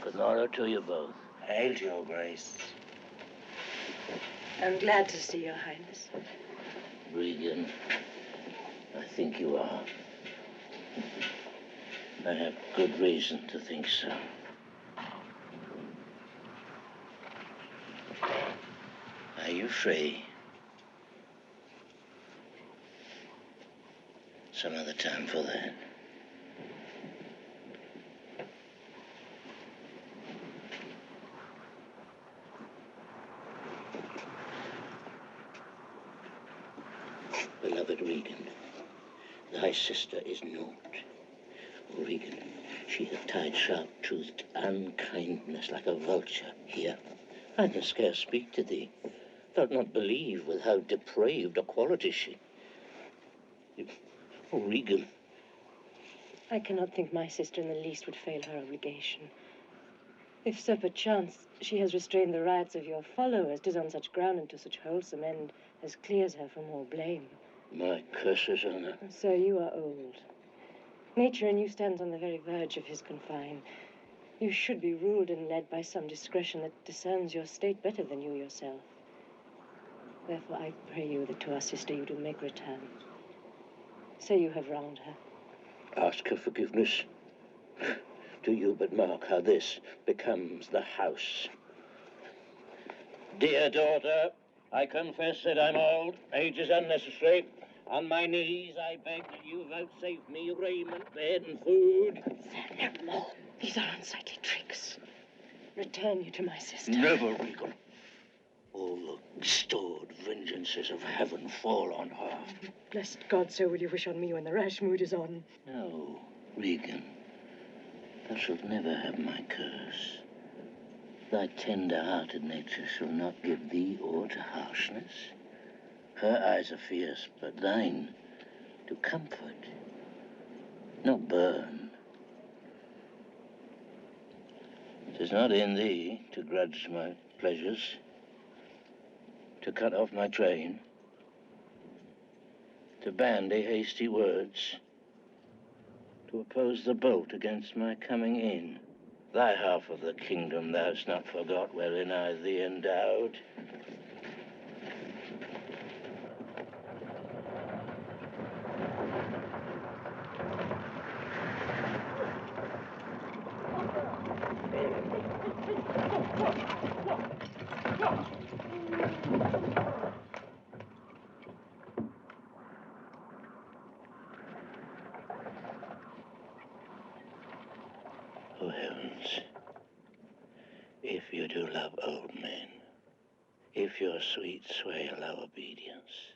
Good morrow to you both. Hail to your grace. I'm glad to see your highness. Regan, I think you are. I have good reason to think so. Are you free? Some other time for that. Beloved Regan, thy sister is naught. O Regan, she hath tied sharp-toothed unkindness like a vulture here. I can scarce speak to thee. Thou'lt not believe with how depraved a quality she. O Regan. I cannot think my sister in the least would fail her obligation. If so perchance she has restrained the riots of your followers, 'tis on such ground and to such wholesome end as clears her from all blame. My curses on her. Sir, you are old. Nature in you stands on the very verge of his confine. You should be ruled and led by some discretion that discerns your state better than you yourself. Therefore I pray you that to our sister you do make return. Say you have wronged her. Ask her forgiveness. Do you but mark how this becomes the house. Dear daughter, I confess that I'm old. Age is unnecessary. On my knees, I beg that you vouchsafe me raiment, bed, and food. Sir, no more. These are unsightly tricks. Return you to my sister. Never, Regan. All the stored vengeances of heaven fall on her. Blessed God, so will you wish on me when the rash mood is on. No, Regan. Thou shalt never have my curse. Thy tender-hearted nature shall not give thee o'er to harshness. Her eyes are fierce, but thine to comfort, not burn. 'Tis not in thee to grudge my pleasures, to cut off my train, to bandy hasty words, to oppose the bolt against my coming in. Thy half of the kingdom thou'st not forgot wherein I thee endowed. Oh, heavens, if you do love old men, if your sweet sway allow obedience,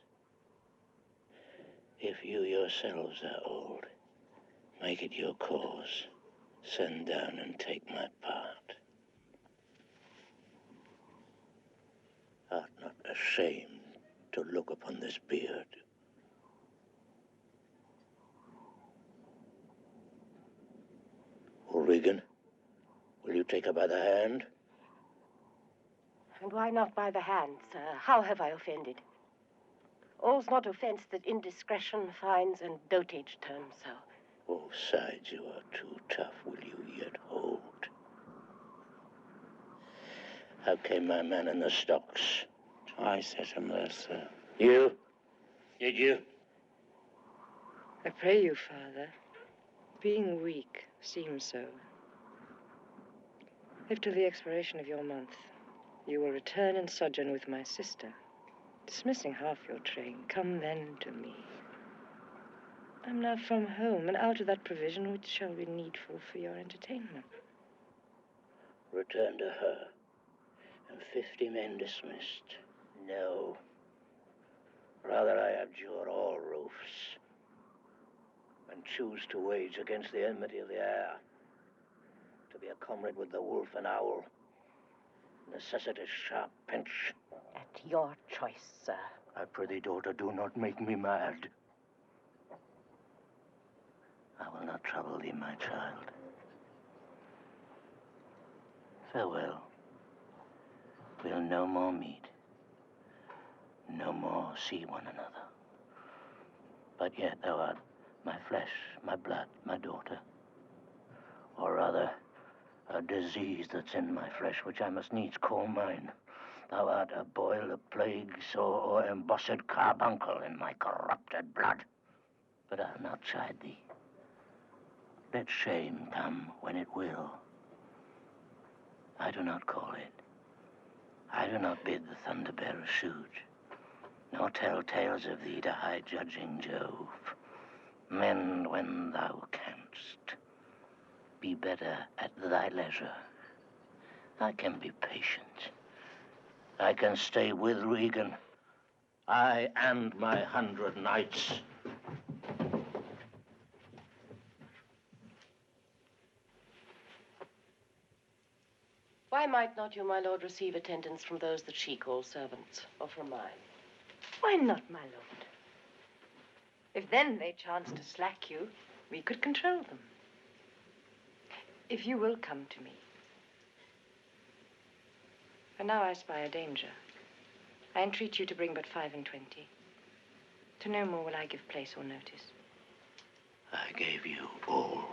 if you yourselves are old, make it your cause, send down and take my part. Art not ashamed to look upon this beard? Oh, Regan, will you take her by the hand? And why not by the hand, sir? How have I offended? All's not offense that indiscretion finds and dotage turns so. Both sides you are too tough, will you yet hold? How came my man in the stocks? I set him there, sir. You? Did you? I pray you, Father, being weak seems so. If to the expiration of your month you will return and sojourn with my sister, dismissing half your train, come then to me. I'm now from home and out of that provision which shall be needful for your entertainment. Return to her, and 50 men dismissed. No. Rather I abjure all roofs, and choose to wage against the enmity of the air, to be a comrade with the wolf and owl, necessity's sharp pinch. At your choice, sir. I prithee, daughter, do not make me mad. I will not trouble thee, my child. Farewell. We'll no more meet, no more see one another. But yet thou art my flesh, my blood, my daughter. Or rather, A disease that's in my flesh, which I must needs call mine. Thou art a boil of plague, sore, or embossed carbuncle in my corrupted blood. But I'll not chide thee. Let shame come when it will. I do not call it. I do not bid the thunder-bearer shoot, nor tell tales of thee to high-judging Jove. Mend when thou canst. Be better at thy leisure. I can be patient. I can stay with Regan. I and my 100 knights. Why might not you, my lord, receive attendance from those that she calls servants, or from mine? Why not, my lord? If then they chance to slack you, we could control them. If you will come to me. For now I spy a danger. I entreat you to bring but 5 and 20. To no more will I give place or notice. I gave you all.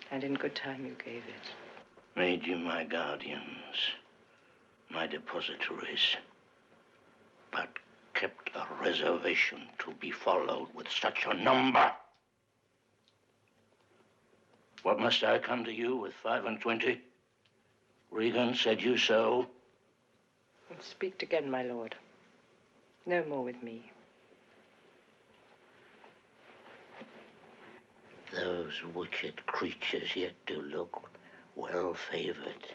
And in good time you gave it. Made you my guardians, my depositories, but kept a reservation to be followed with such a number. What must I come to you with 5 and 20? Regan, said you so? Speak again, my lord. No more with me. Those wicked creatures yet do look well favored,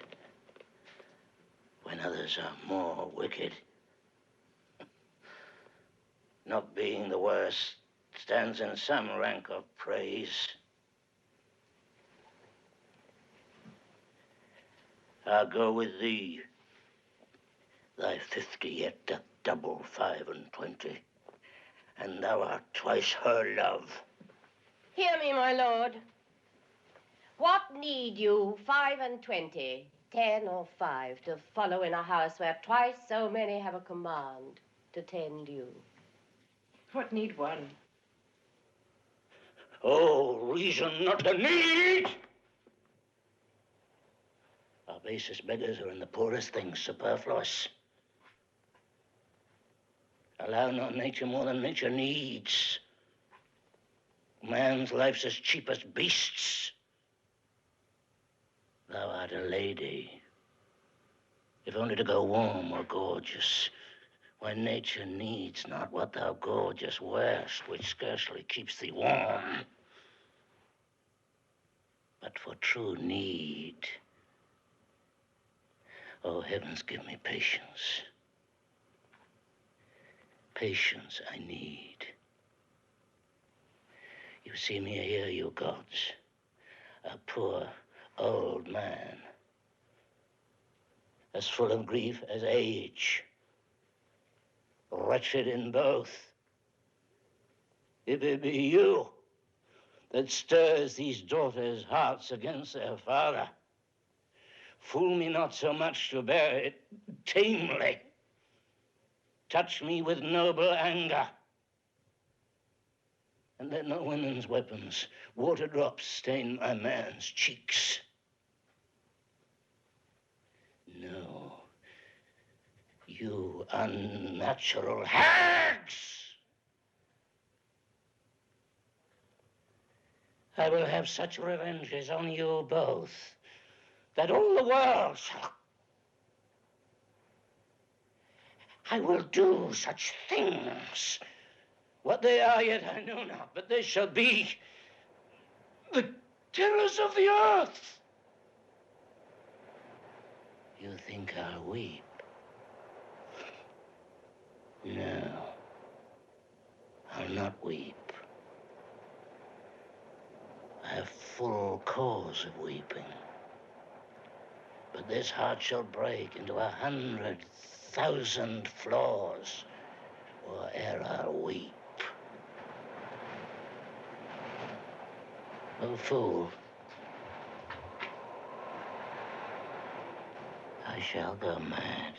when others are more wicked. Not being the worst stands in some rank of praise. I'll go with thee. Thy 50 yet doth double 5 and 20, and thou art twice her love. Hear me, my lord. What need you 5 and 20, 10 or 5, to follow in a house where twice so many have a command to tend you? What need one? Oh, reason not the need! Our basest beggars are in the poorest things superfluous. Allow not nature more than nature needs. Man's life's as cheap as beasts. Thou art a lady, if only to go warm or gorgeous, when nature needs not what thou gorgeous wearest, which scarcely keeps thee warm. But for true need, oh, heavens, give me patience. Patience I need. You see me here, you gods, a poor old man, as full of grief as age, wretched in both. If it be you that stirs these daughters' hearts against their father, fool me not so much to bear it tamely. Touch me with noble anger, and let no women's weapons, water drops, stain my man's cheeks. No, you unnatural hags! I will have such revenges on you both that all the world shall. I will do such things. What they are yet I know not, but they shall be the terrors of the earth. You think I'll weep? No, I'll not weep. I have full cause of weeping. But this heart shall break into 100,000 flaws, or ere I'll weep. Oh, fool. I shall go mad.